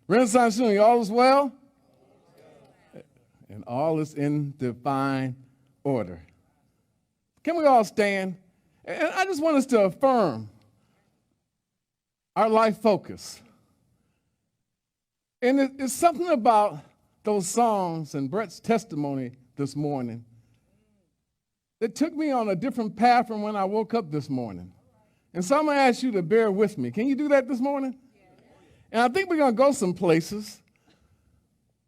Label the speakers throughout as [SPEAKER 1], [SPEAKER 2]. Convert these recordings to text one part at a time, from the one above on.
[SPEAKER 1] Renaissance Union, all is well? And all is in divine order. Can we all stand? And I just want us to affirm our life focus. And it's something about those songs and Brett's testimony this morning that took me on a different path from when I woke up this morning. And so I'm going to ask you to bear with me. Can you do that this morning? And I think we're going to go some places.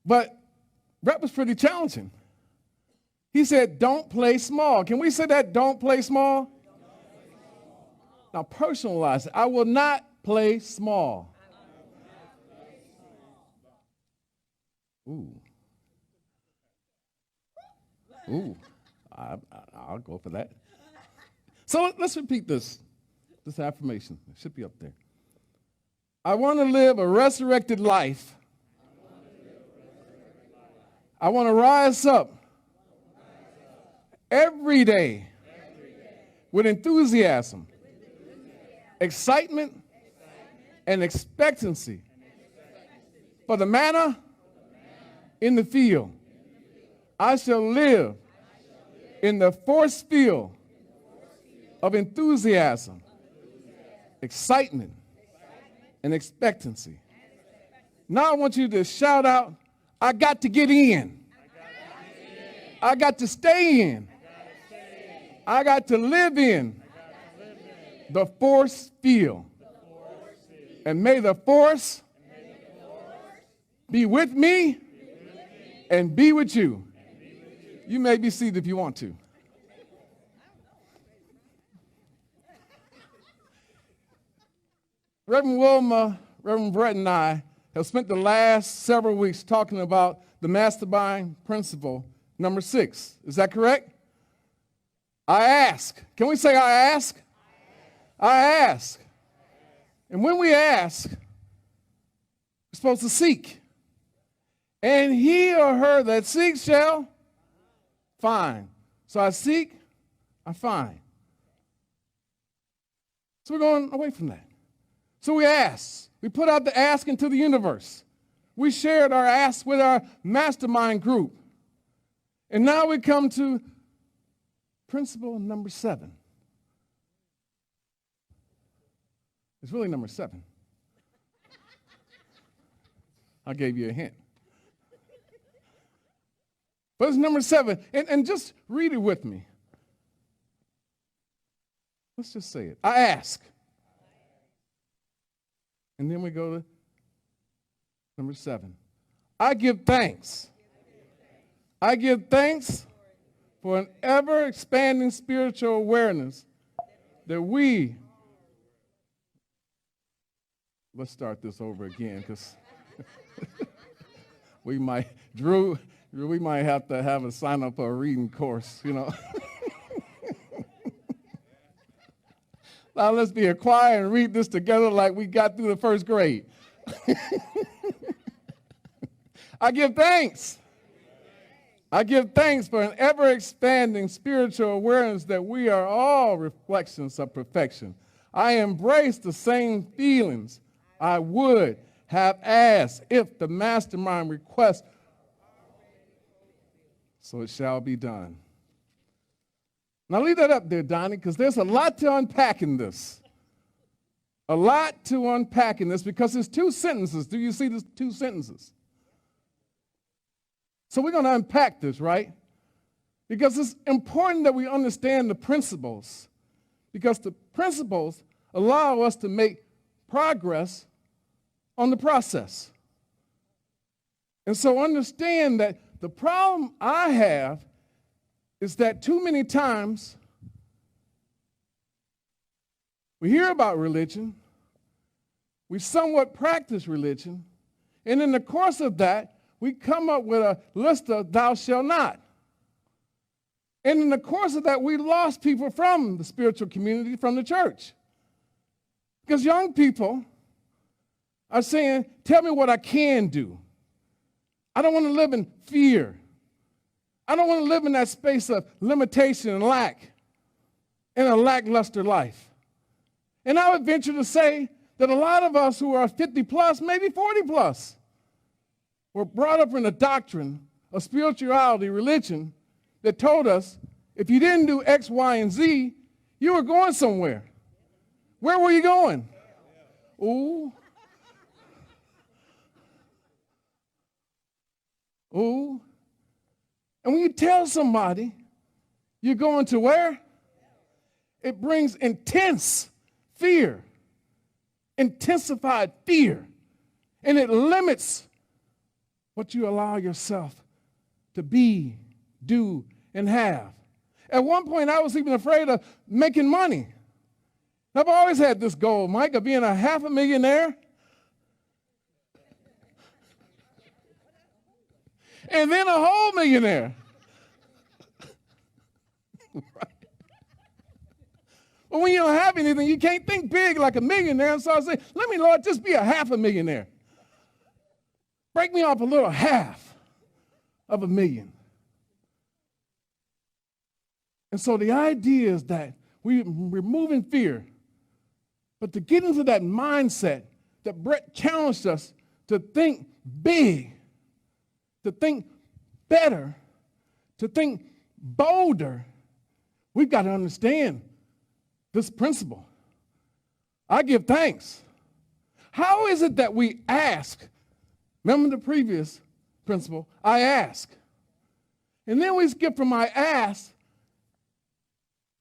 [SPEAKER 1] But Brett was pretty challenging. He said, don't play small. Can we say that? Don't play small? Now, personalize it. I will not play small. Ooh. Ooh. I'll go for that. So let's repeat this affirmation. It should be up there. I want to live a resurrected life. I want to rise up every day with enthusiasm, excitement, and expectancy for the manna in the field. I shall live in the Forcefield of enthusiasm, excitement, and expectancy. Now I want you to shout out, I got to get in. I got to stay in. I got to live in the Forcefield. And may the force be with me and be with you. You may be seated if you want to. Reverend Wilma, Reverend Brett, and I have spent the last several weeks talking about the mastermind principle, number 6. Is that correct? I ask. Can we say I ask? I ask. And when we ask, we're supposed to seek. And he or her that seeks shall find. So I seek, I find. So we're going away from that. So we ask. We put out the ask into the universe. We shared our ask with our mastermind group. And now we come to principle number 7. It's really number 7. I gave you a hint. But it's number 7. And just read it with me. Let's just say it. I ask. And then we go to number 7. I give thanks. I give thanks for an ever-expanding spiritual awareness that we... Let's start this over again, because we might have to have a sign up for a reading course, you know. Now let's be a choir and read this together like we got through the first grade. I give thanks. I give thanks for an ever-expanding spiritual awareness that we are all reflections of perfection. I embrace the same feelings I would have asked if the mastermind request, so it shall be done. Now leave that up there, Donnie, because there's a lot to unpack in this. A lot to unpack in this because there's 2 sentences. Do you see these 2 sentences? So we're going to unpack this, right? Because it's important that we understand the principles, because the principles allow us to make progress on the process. And so understand that the problem I have is that too many times we hear about religion, we somewhat practice religion, and in the course of that, we come up with a list of thou shalt not. And in the course of that, we lost people from the spiritual community, from the church. Because young people are saying, tell me what I can do. I don't want to live in fear. I don't want to live in that space of limitation and lack in a lackluster life. And I would venture to say that a lot of us who are 50 plus, maybe 40 plus, were brought up in a doctrine of spirituality, religion, that told us if you didn't do X, Y, and Z, you were going somewhere. Where were you going? Ooh. Ooh. And when you tell somebody you're going to where, it brings intense fear, intensified fear, and it limits what you allow yourself to be, do, and have. At one point, I was even afraid of making money. I've always had this goal, Mike, of being a $500,000 and then a whole millionaire. Right? But when you don't have anything, you can't think big like a millionaire. And so I say, let me, Lord, just be a $500,000. Break me off a little $500,000. And so the idea is that we're removing fear. But to get into that mindset that Brett challenged us to think big, to think better, to think bolder, we've got to understand this principle. I give thanks. How is it that we ask? Remember the previous principle, I ask. And then we skip from I ask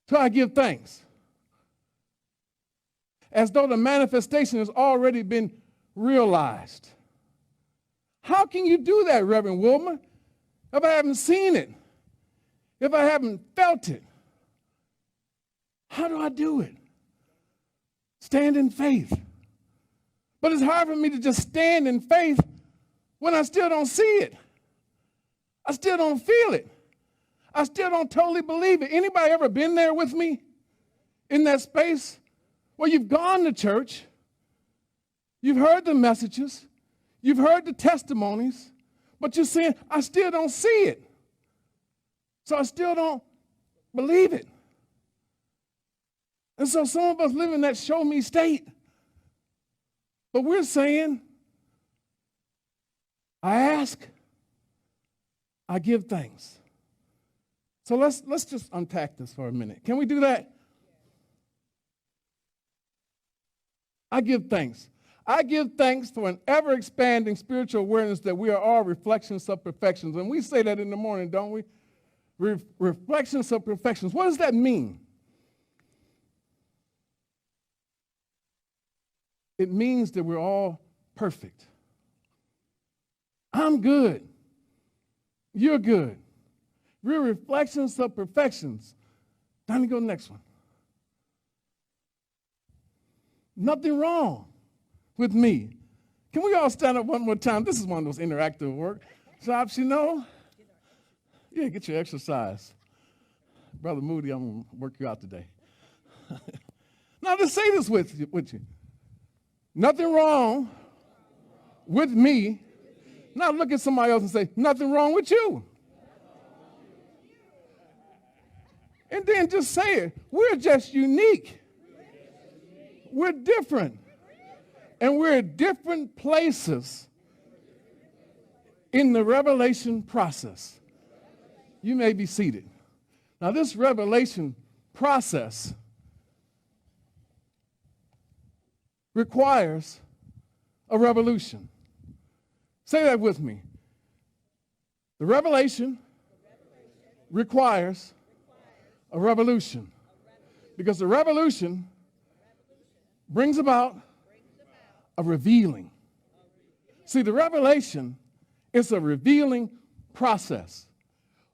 [SPEAKER 1] to I give thanks. As though the manifestation has already been realized. How can you do that, Reverend Wilmer, if I haven't seen it? If I haven't felt it? How do I do it? Stand in faith. But it's hard for me to just stand in faith when I still don't see it. I still don't feel it. I still don't totally believe it. Anybody ever been there with me in that space where you've gone to church, you've heard the messages, you've heard the testimonies, but you're saying, I still don't see it. So I still don't believe it. And so some of us live in that show me state. But we're saying, I ask, I give thanks. So let's just unpack this for a minute. Can we do that? I give thanks. I give thanks for an ever-expanding spiritual awareness that we are all reflections of perfections. And we say that in the morning, don't we? Reflections of perfections. What does that mean? It means that we're all perfect. I'm good. You're good. We're reflections of perfections. Time to go to the next one. Nothing wrong with me. Can we all stand up one more time? This is one of those interactive workshops, you know. Yeah, get your exercise. Brother Moody, I'm going to work you out today. Now, just say this with you. Nothing wrong with me. Now look at somebody else and say, nothing wrong with you. And then just say it. We're just unique. We're different. And we're at different places in the revelation process. You may be seated. Now, this revelation process requires a revolution. Say that with me. The revelation requires a revolution. Because the revolution brings about a revealing. See, the revelation is a revealing process.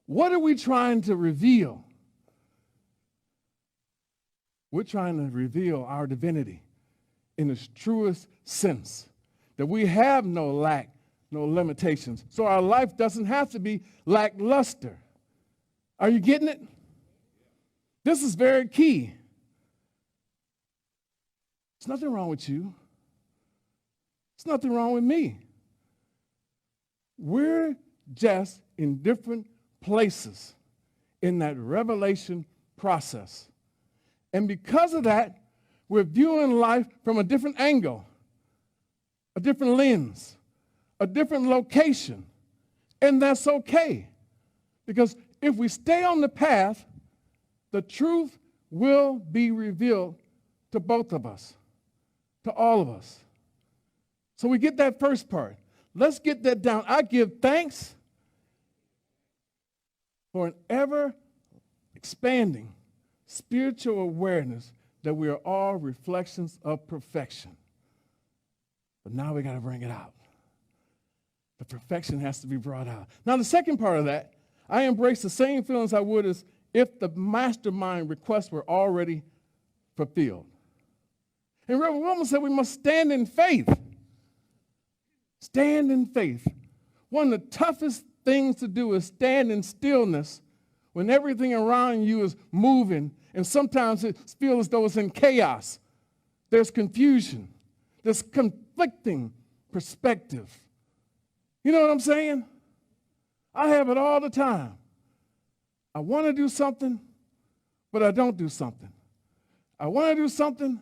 [SPEAKER 1] What are we trying to reveal? We're trying to reveal our divinity in its truest sense, that we have no lack, no limitations. So our life doesn't have to be lackluster. Are you getting it? This is very key. There's nothing wrong with you. There's nothing wrong with me. We're just in different places in that revelation process. And because of that, we're viewing life from a different angle, a different lens, a different location, and that's okay. Because if we stay on the path, the truth will be revealed to both of us, to all of us. So we get that first part. Let's get that down. I give thanks for an ever expanding spiritual awareness that we are all reflections of perfection. But now we got to bring it out. The perfection has to be brought out. Now, the second part of that, I embrace the same feelings I would as if the mastermind requests were already fulfilled. And Reverend Wilma said we must stand in faith. Stand in faith. One of the toughest things to do is stand in stillness when everything around you is moving, and sometimes it feels as though it's in chaos. There's confusion. There's conflicting perspective. You know what I'm saying? I have it all the time. I want to do something, but I don't do something. I want to do something,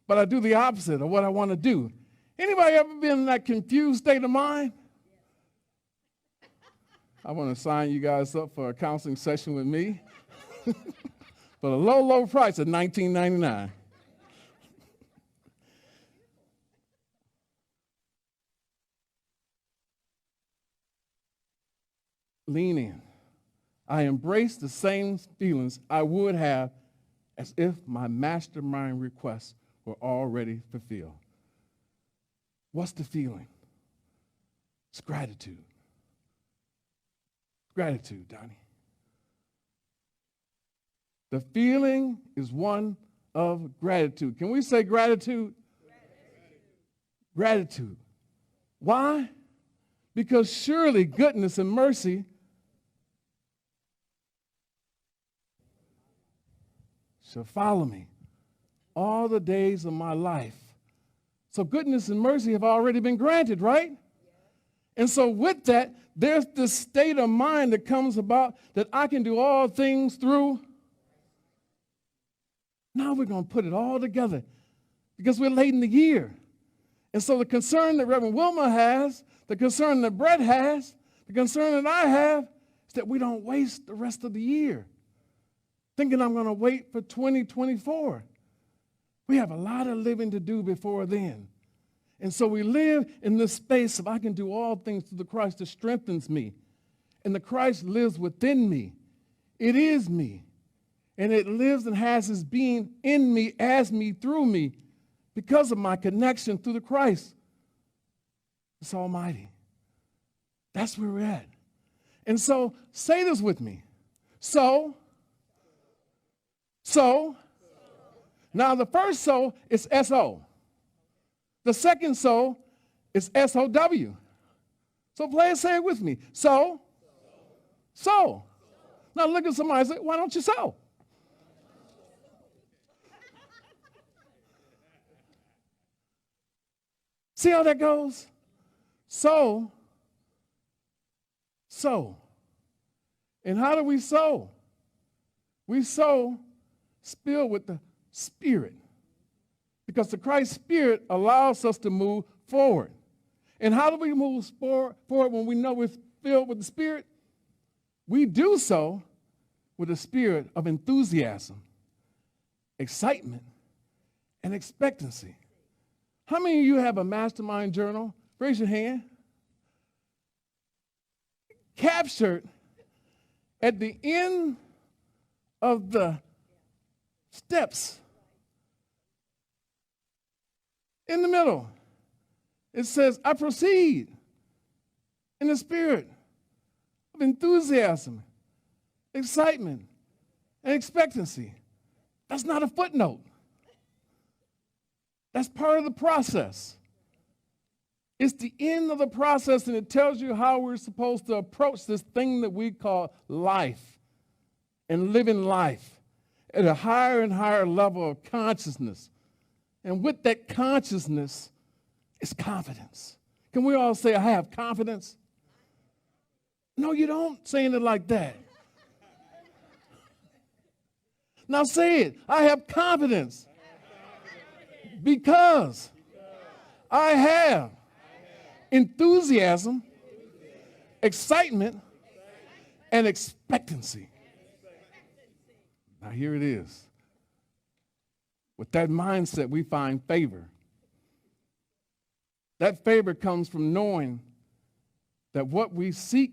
[SPEAKER 1] but I do the opposite of what I want to do. Anybody ever been in that confused state of mind? I want to sign you guys up for a counseling session with me for a low, low price of $19.99. Lean in. I embrace the same feelings I would have as if my mastermind requests were already fulfilled. What's the feeling? It's gratitude. Gratitude, Donnie. The feeling is one of gratitude. Can we say gratitude? Gratitude. Why? Because surely goodness and mercy shall follow me all the days of my life. So goodness and mercy have already been granted, right? And so with that, there's this state of mind that comes about that I can do all things through. Now we're going to put it all together because we're late in the year. And so the concern that Reverend Wilma has, the concern that Brett has, the concern that I have is that we don't waste the rest of the year thinking I'm going to wait for 2024. We have a lot of living to do before then. And so we live in this space of I can do all things through the Christ that strengthens me. And the Christ lives within me. It is me. And it lives and has its being in me, as me, through me, because of my connection through the Christ. It's Almighty. That's where we're at. And so say this with me. So. Now the first so is S-O. The second so is S-O-W. So please say it with me. So. Now look at somebody and say, why don't you sow? See how that goes? So. And how do we sow? We sow filled with the Spirit. Because the Christ Spirit allows us to move forward. And how do we move forward when we know we're filled with the Spirit? We do so with a spirit of enthusiasm, excitement, and expectancy. How many of you have a mastermind journal? Raise your hand. Captured at the end of the steps, in the middle, it says, I proceed in the spirit of enthusiasm, excitement, and expectancy. That's not a footnote. That's part of the process. It's the end of the process, and it tells you how we're supposed to approach this thing that we call life and living life at a higher and higher level of consciousness. And with that consciousness is confidence. Can we all say, I have confidence? No, you don't saying it like that. Now say it. I have confidence because I have enthusiasm, excitement, and expectancy. Now here it is. With that mindset, we find favor. That favor comes from knowing that what we seek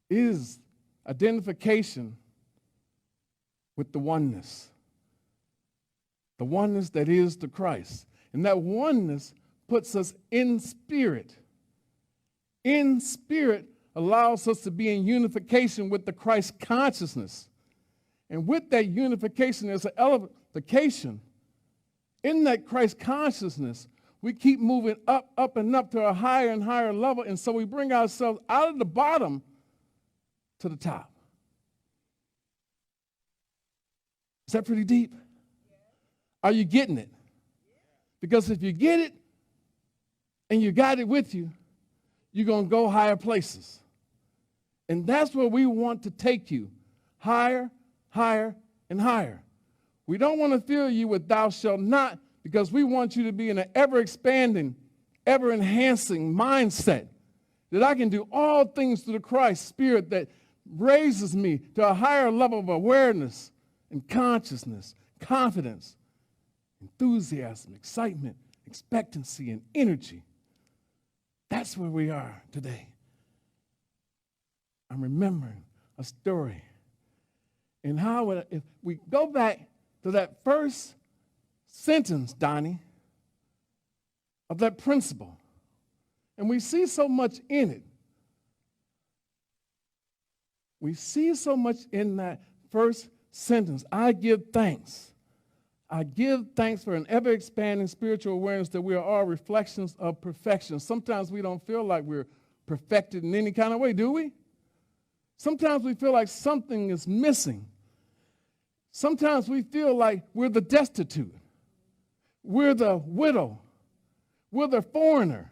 [SPEAKER 1] is identification with the oneness that is the Christ. And that oneness puts us in spirit. In spirit allows us to be in unification with the Christ consciousness. And with that unification, there's an elevation. In that Christ consciousness, we keep moving up, and up to a higher and higher level. And so we bring ourselves out of the bottom to the top. Is that pretty deep? Are you getting it? Because if you get it and you got it with you, you're going to go higher places. And that's where we want to take you. Higher, higher, and higher. We don't want to fill you with thou shalt not, because we want you to be in an ever-expanding, ever-enhancing mindset that I can do all things through the Christ Spirit that raises me to a higher level of awareness and consciousness, confidence, enthusiasm, excitement, expectancy, and energy. That's where we are today. I'm remembering a story. And how, if we go back to that first sentence, Donnie, of that principle, and we see so much in it. We see so much in that first sentence. I give thanks. I give thanks for an ever-expanding spiritual awareness that we are all reflections of perfection. Sometimes we don't feel like we're perfected in any kind of way, do we? Sometimes we feel like something is missing. Sometimes we feel like we're the destitute. We're the widow. We're the foreigner.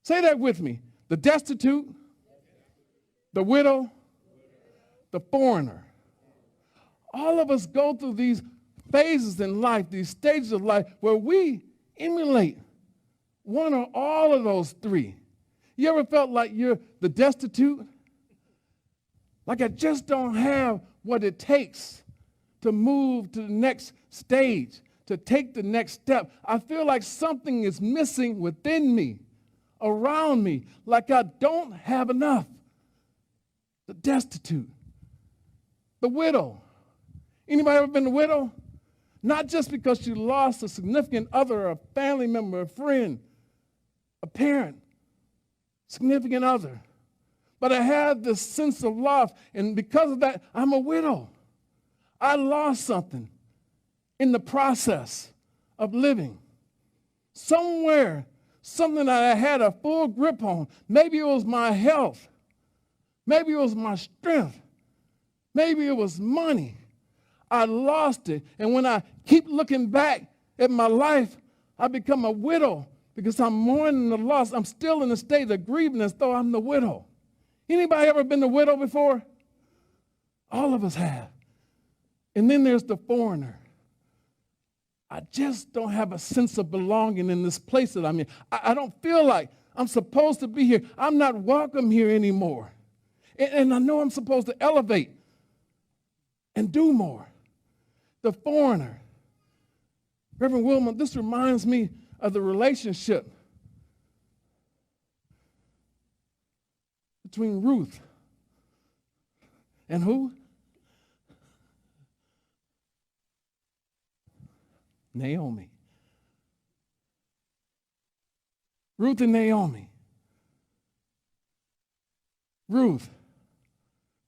[SPEAKER 1] Say that with me. The destitute, the widow, the foreigner. All of us go through these phases in life, these stages of life, where we emulate one or all of those three. You ever felt like you're the destitute? Like I just don't have what it takes to move to the next stage, to take the next step. I feel like something is missing within me, around me, like I don't have enough. The destitute, the widow. Anybody ever been a widow? Not just because you lost a significant other, a family member, a friend, a parent, significant other. But I had this sense of loss, and because of that, I'm a widow. I lost something in the process of living. Somewhere, something that I had a full grip on. Maybe it was my health. Maybe it was my strength. Maybe it was money. I lost it. And when I keep looking back at my life, I become a widow because I'm mourning the loss. I'm still in a state of grieving as though I'm the widow. Anybody ever been the widow before? All of us have. And then there's the foreigner. I just don't have a sense of belonging in this place that I'm in. I don't feel like I'm supposed to be here. I'm not welcome here anymore. And I know I'm supposed to elevate and do more. The foreigner. Reverend Wilma, this reminds me of the relationship between Ruth and who? Naomi. Ruth and Naomi. Ruth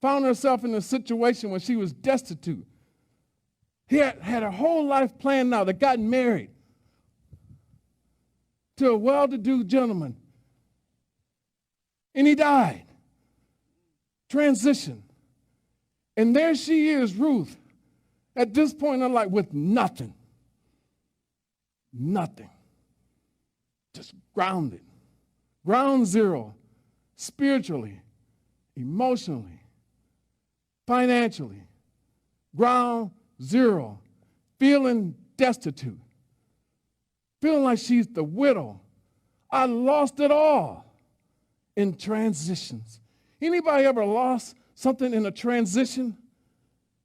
[SPEAKER 1] found herself in a situation when she was destitute. He had her whole life planned out. They got married to a well-to-do gentleman. And he died. Transition. And there she is, Ruth, at this point in her life with nothing. Nothing. Just grounded. Ground zero. Spiritually, emotionally, financially. Ground zero. Feeling destitute. Feeling like she's the widow I lost it all in transitions. Anybody ever lost something in a transition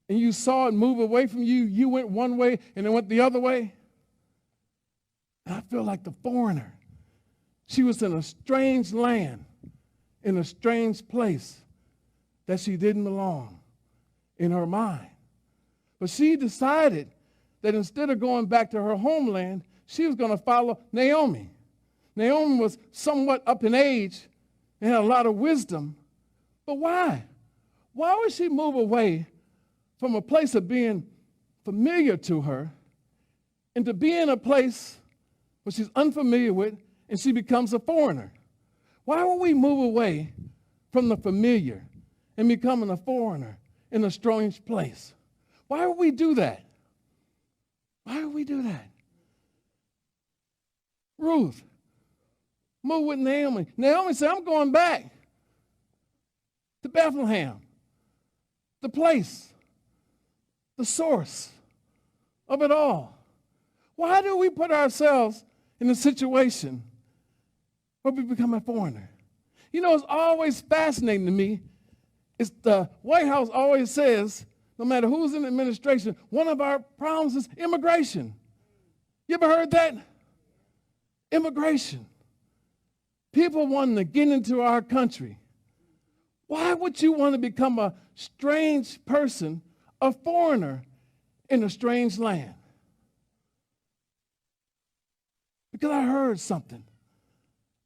[SPEAKER 1] and you saw it move away from you? You went one way and it went the other way. And I feel like the foreigner. She was in a strange land, in a strange place that she didn't belong in her mind. But she decided that instead of going back to her homeland, she was going to follow Naomi. Naomi was somewhat up in age and had a lot of wisdom. But why? Why would she move away from a place of being familiar to her and to be in a place where she's unfamiliar with and she becomes a foreigner? Why would we move away from the familiar and becoming a foreigner in a strange place? Why would we do that? Why would we do that? Ruth moved with Naomi. Naomi said, I'm going back to Bethlehem, the place, the source of it all. Why do we put ourselves in a situation where we become a foreigner? You know, it's always fascinating to me. It's the White House always says, no matter who's in administration, one of our problems is immigration. You ever heard that? Immigration. People wanting to get into our country. Why would you want to become a strange person, a foreigner in a strange land? Because I heard something.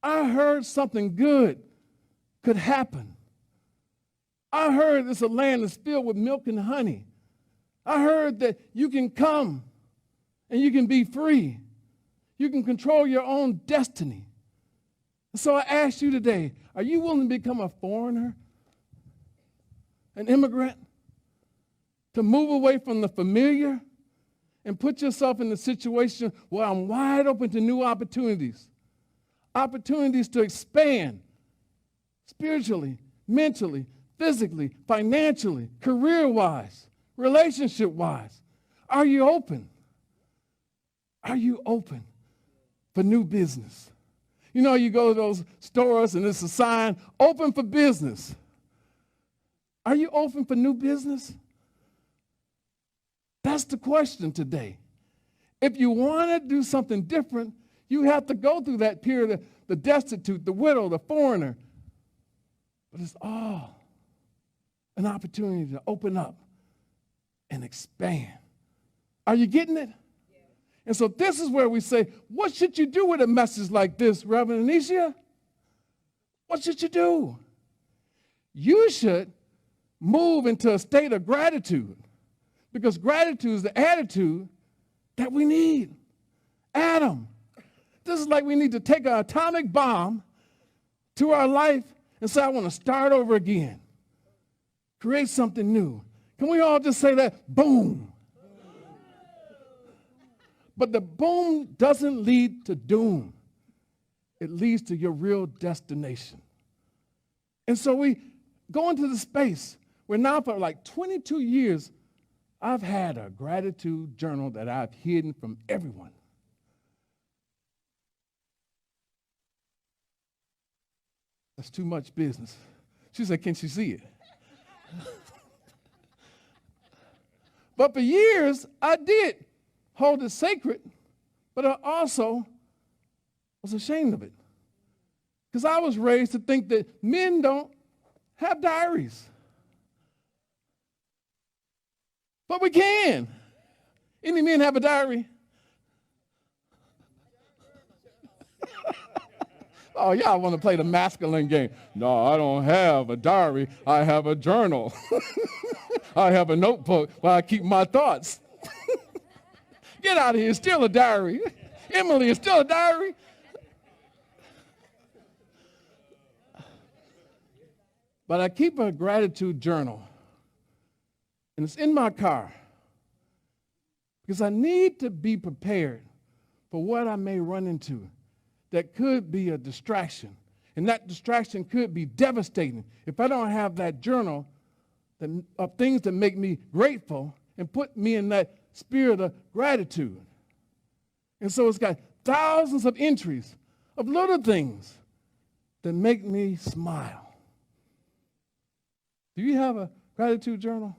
[SPEAKER 1] I heard something good could happen. I heard it's a land that's filled with milk and honey. I heard that you can come and you can be free. You can control your own destiny. So I ask you today, are you willing to become a foreigner, an immigrant, to move away from the familiar and put yourself in a situation where I'm wide open to new opportunities, opportunities to expand spiritually, mentally, physically, financially, career-wise, relationship-wise? Are you open? Are you open for new business? You know, you go to those stores and it's a sign, open for business. Are you open for new business? That's the question today. If you want to do something different, you have to go through that period of the destitute, the widow, the foreigner. But it's all an opportunity to open up and expand. Are you getting it? And so this is where we say, what should you do with a message like this, Reverend Anisha? What should you do? You should move into a state of gratitude, because gratitude is the attitude that we need. Adam, this is like we need to take an atomic bomb to our life and say, I want to start over again, create something new. Can we all just say that? Boom. But the boom doesn't lead to doom. It leads to your real destination. And so we go into the space where now for like 22 years, I've had a gratitude journal that I've hidden from everyone. That's too much business. She said, can she see it? But for years, I did hold it sacred, but I also was ashamed of it. Because I was raised to think that men don't have diaries. But we can. Any men have a diary? Oh, y'all want to play the masculine game. No, I don't have a diary. I have a journal. I have a notebook where I keep my thoughts. Get out of here. It's still a diary. Emily, it's still a diary. But I keep a gratitude journal. And it's in my car. Because I need to be prepared for what I may run into that could be a distraction. And that distraction could be devastating if I don't have that journal of things that make me grateful and put me in that spirit of gratitude. And so it's got thousands of entries of little things that make me smile. Do you have a gratitude journal?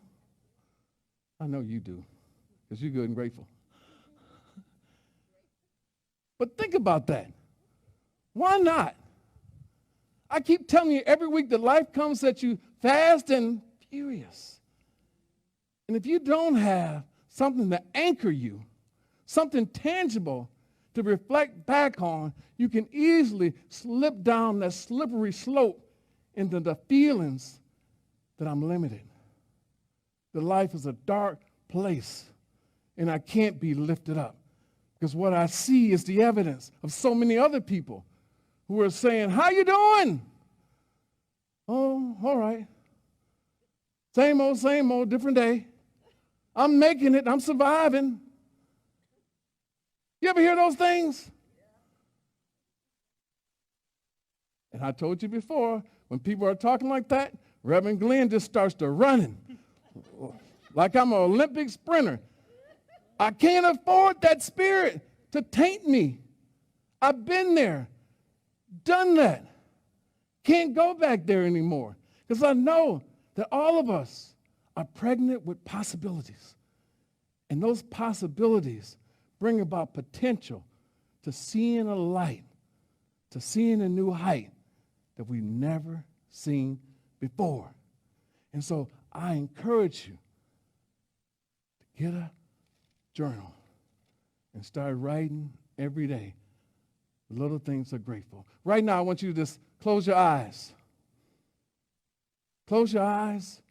[SPEAKER 1] I know you do, because you're good and grateful. But think about that. Why not? I keep telling you every week that life comes at you fast and furious. And if you don't have something to anchor you, something tangible to reflect back on, you can easily slip down that slippery slope into the feelings that I'm limited. That life is a dark place and I can't be lifted up. Because what I see is the evidence of so many other people who are saying, how you doing? Oh, all right. Same old, different day. I'm making it. I'm surviving. You ever hear those things? And I told you before, when people are talking like that, Reverend Glenn just starts to running like I'm an Olympic sprinter. I can't afford that spirit to taint me. I've been there, done that. Can't go back there anymore because I know that all of us are pregnant with possibilities. And those possibilities bring about potential to seeing a light, to seeing a new height that we've never seen before. And so I encourage you to get a journal and start writing every day. The little things are grateful. Right now, I want you to just close your eyes. Close your eyes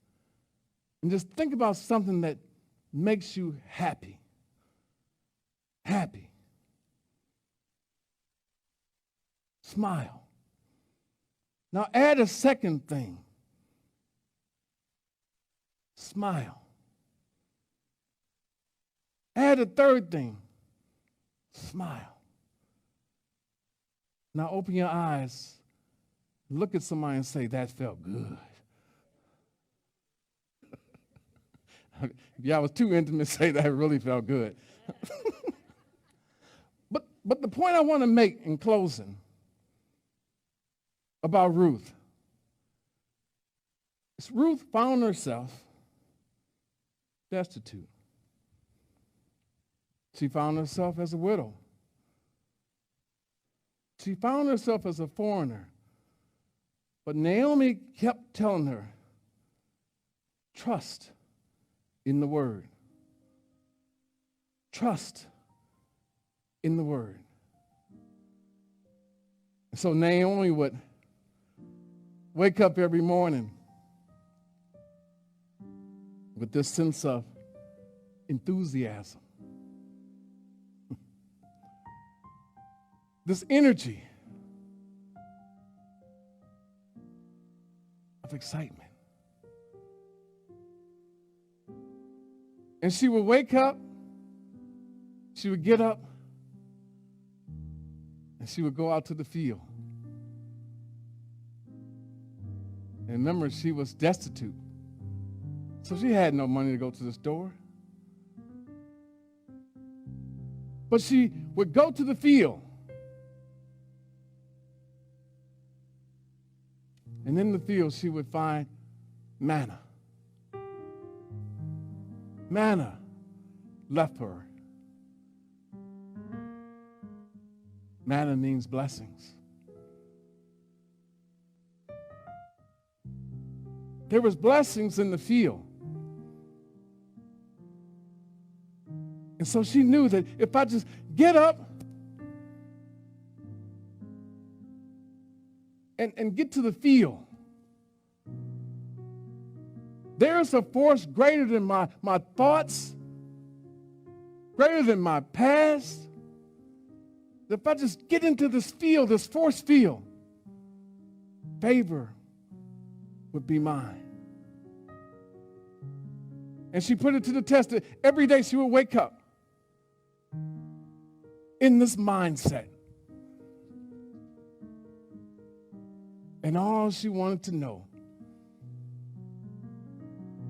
[SPEAKER 1] and just think about something that makes you happy. Happy. Smile. Now add a second thing. Smile. Add a third thing. Smile. Now open your eyes. Look at somebody and say, that felt good. If y'all was too intimate, say that really felt good. But the point I want to make in closing about Ruth is Ruth found herself destitute. She found herself as a widow. She found herself as a foreigner. But Naomi kept telling her, trust in the word. Trust in the word. And so Naomi would wake up every morning with this sense of enthusiasm. This energy of excitement. And she would wake up, she would get up, and she would go out to the field. And remember, she was destitute. So she had no money to go to the store. But she would go to the field. And in the field, she would find manna. Manna left her. Manna means blessings. There was blessings in the field. And so she knew that if I just get up and get to the field, there's a force greater than my thoughts, greater than my past. If I just get into this field, this force field, favor would be mine. And she put it to the test that every day she would wake up in this mindset. And all she wanted to know,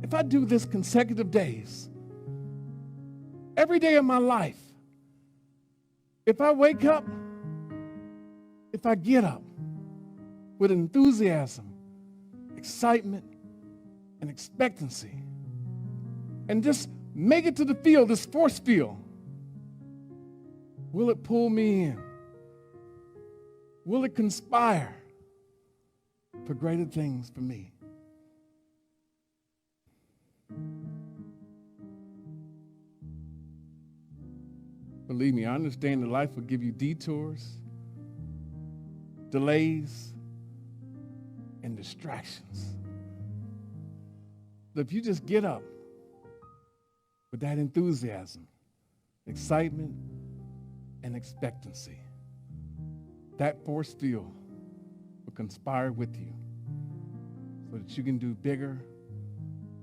[SPEAKER 1] if I do this consecutive days, every day of my life, if I wake up if I get up with enthusiasm, excitement, and expectancy, and just make it to the field, this force field, will it pull me in? Will it conspire for greater things for me? Believe me, I understand that life will give you detours, delays, and distractions. But if you just get up with that enthusiasm, excitement, and expectancy, that force field will conspire with you so that you can do bigger,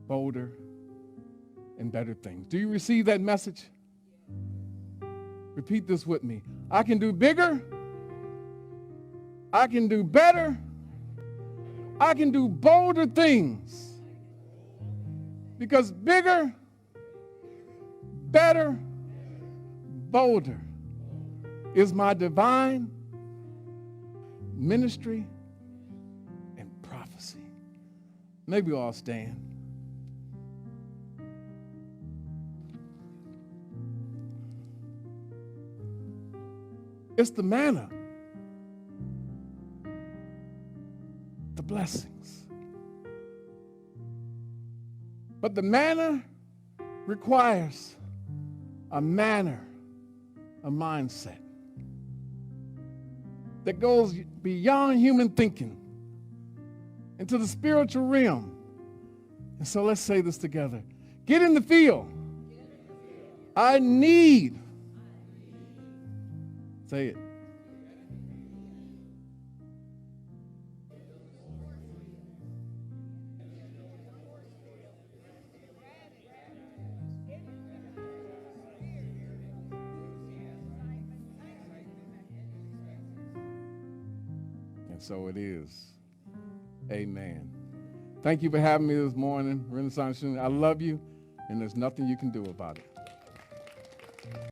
[SPEAKER 1] bolder, and better things. Do you receive that message? Repeat this with me. I can do bigger. I can do better. I can do bolder things. Because bigger, better, bolder is my divine ministry and prophecy. Maybe we'll all stand. It's the manna, the blessings. But the manna requires a manner, a mindset that goes beyond human thinking into the spiritual realm. And so let's say this together. Get in the field. I need. Say it. And so it is. Amen. Thank you for having me this morning, Renaissance Student. I love you, and there's nothing you can do about it.